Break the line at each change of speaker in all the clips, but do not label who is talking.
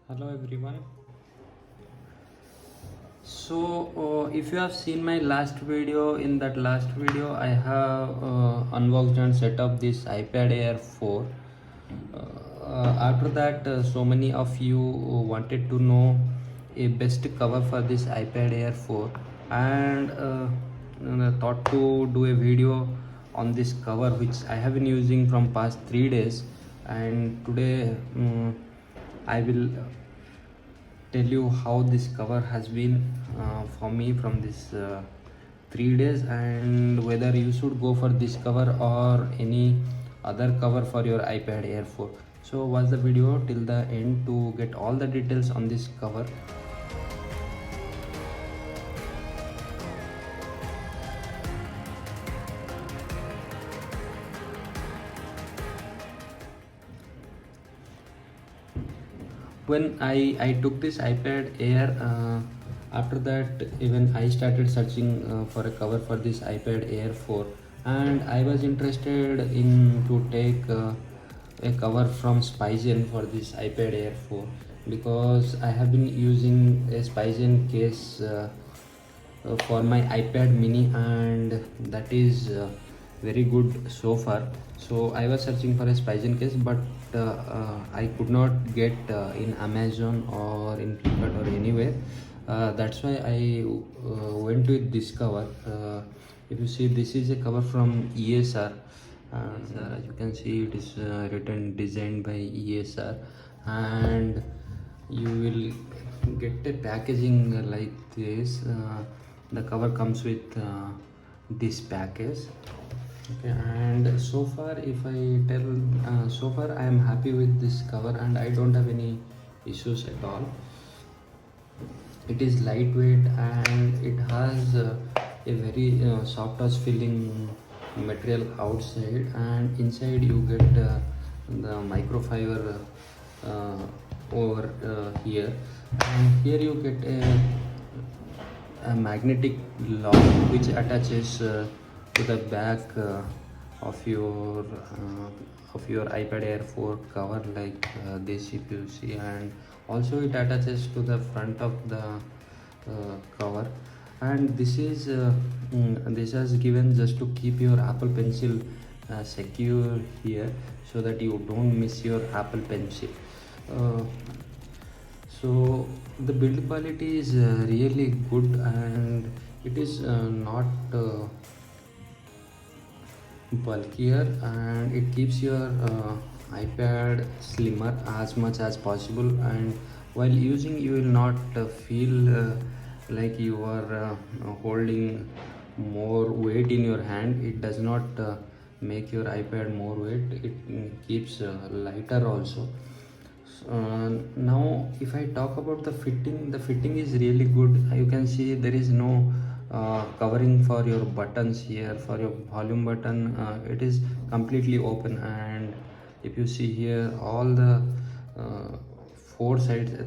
Hello everyone. If you have seen my last video, in that last video I have unboxed and set up this iPad Air 4. After that, so many of you wanted to know a best cover for this iPad Air 4, and thought to do a video on this cover which I have been using from past 3 days, and today I will tell you how this cover has been for me from this 3 days, and whether you should go for this cover or any other cover for your iPad Air 4. So watch the video till the end to get all the details on this cover. When I took this iPad Air, after that even I started searching for a cover for this iPad Air 4, and I was interested in to take a cover from Spyzen for this iPad Air 4, because I have been using a Spyzen case for my iPad mini, and that is very good so far. So I was searching for a Spyzen case, but I could not get in Amazon or in Flipkart or anywhere. That's why I went with this cover. If you see, this is a cover from ESR, and as you can see, it is written designed by ESR, and you will get a packaging like this. The cover comes with this package. Okay, and so far, if I tell, so far I am happy with this cover and I don't have any issues at all. It is lightweight and it has a very soft touch feeling material outside, and inside you get the microfiber over here, and here you get a magnetic lock which attaches to the back of your iPad Air 4 cover, like this, if you see, and also it attaches to the front of the cover. And this is this has given just to keep your Apple Pencil secure here, so that you don't miss your Apple Pencil. uh, so the build quality is really good, and it is not bulkier, and it keeps your iPad slimmer as much as possible, and while using you will not feel like you are holding more weight in your hand. It does not make your iPad more weight. It keeps lighter also. Now if I talk about the fitting is really good. You can see there is no covering for your buttons here. For your volume button, it is completely open, and if you see here, all the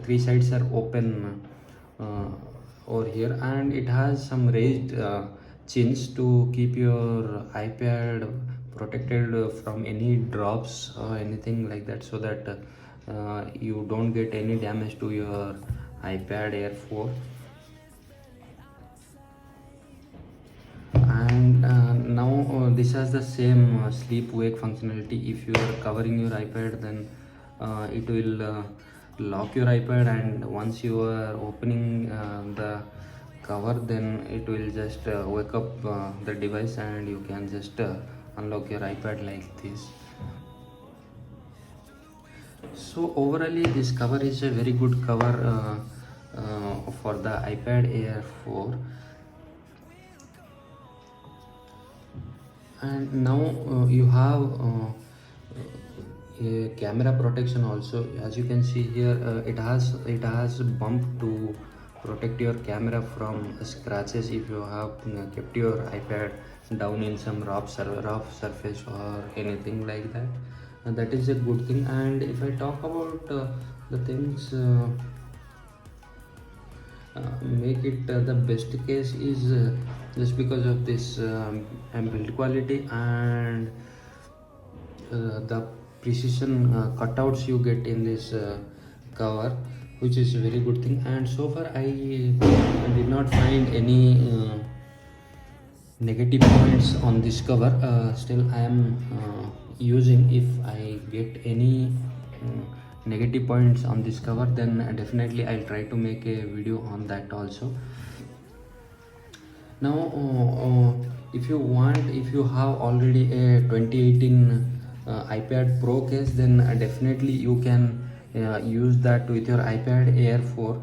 three sides are open over here, and it has some raised chins to keep your iPad protected from any drops or anything like that, so that you don't get any damage to your iPad Air 4. And now this has the same sleep wake functionality. If you are covering your iPad, then it will lock your iPad, and once you are opening the cover, then it will just wake up the device, and you can just unlock your iPad like this. So overall, this cover is a very good cover for the iPad Air 4. And now you have a camera protection also. As you can see here, it has bump to protect your camera from scratches if you have kept your iPad down in some rough surface or anything like that. And that is a good thing. And if I talk about the things make it the best case, is just because of this build quality and the precision cutouts you get in this cover. which is a very good thing. And so far I did not find any negative points on this cover. Still I am using. If I get any negative points on this cover, then definitely I'll try to make a video on that also. Now if you want, if you have already a 2018 iPad Pro case, then definitely you can use that with your iPad Air 4.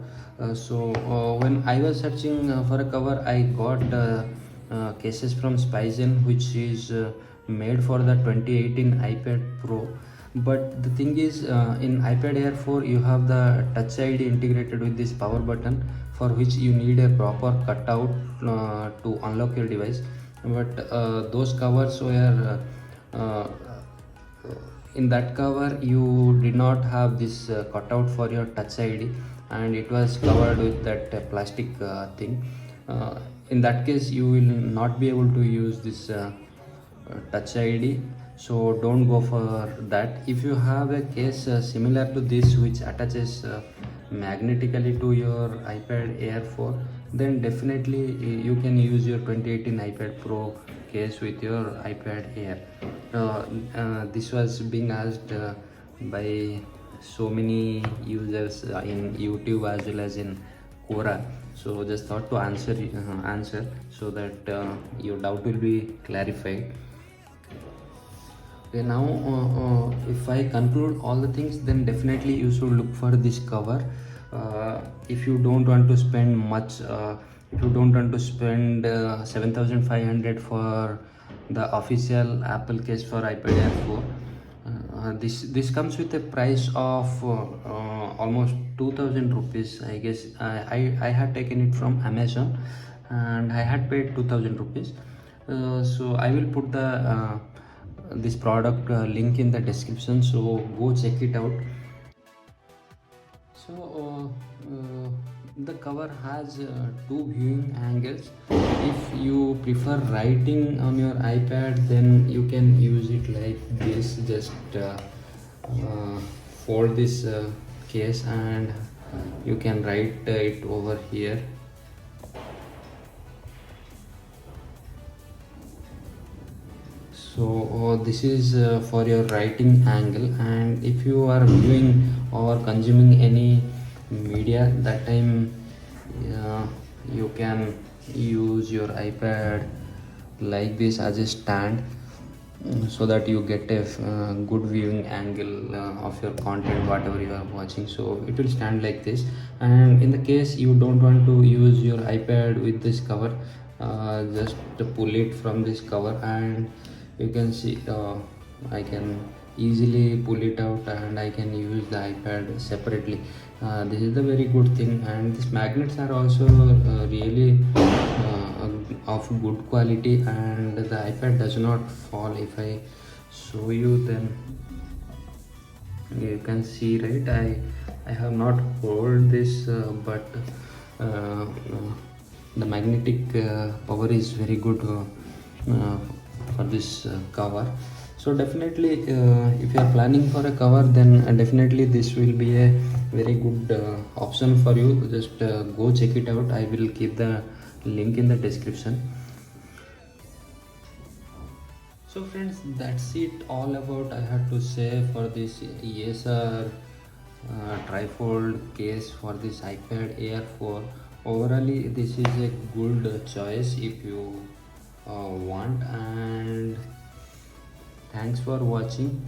When I was searching for a cover, I got cases from Spyzen, which is made for the 2018 iPad Pro. But the thing is, in iPad Air 4 you have the Touch ID integrated with this power button, for which you need a proper cutout to unlock your device. But those covers were in that cover you did not have this cutout for your Touch ID, and it was covered with that plastic thing. In that case you will not be able to use this Touch ID, so don't go for that. If you have a case similar to this, which attaches magnetically to your iPad Air 4, then definitely you can use your 2018 iPad Pro case with your iPad Air. This was being asked by so many users in YouTube as well as in Quora, so just thought to answer so that your doubt will be clarified. Okay, now if I conclude all the things, then definitely you should look for this cover. If you don't want to spend much, if you don't want to spend 7,500 for the official Apple case for iPad Air 4, this comes with a price of almost 2,000 rupees. I guess I had taken it from Amazon and I had paid 2,000 rupees. So I will put the this product link in the description, so go check it out. So the cover has two viewing angles. If you prefer writing on your iPad, then you can use it like this. Just fold this case and you can write it over here. So this is for your writing angle, and if you are viewing or consuming any media, that time you can use your iPad like this as a stand, so that you get a good viewing angle of your content, whatever you are watching. So it will stand like this. And in the case you don't want to use your iPad with this cover, just pull it from this cover and you can see I can easily pull it out and I can use the iPad separately. This is the very good thing, and these magnets are also really of good quality, and the iPad does not fall. If I show you, then you can see, right? I have not hold this, but the magnetic power is very good for this cover. So definitely if you are planning for a cover, then definitely this will be a very good option for you. Just go check it out. I will keep the link in the description. So friends, that's it all about I had to say for this ESR trifold case for this iPad Air 4. Overall, this is a good choice if you want. And thanks for watching.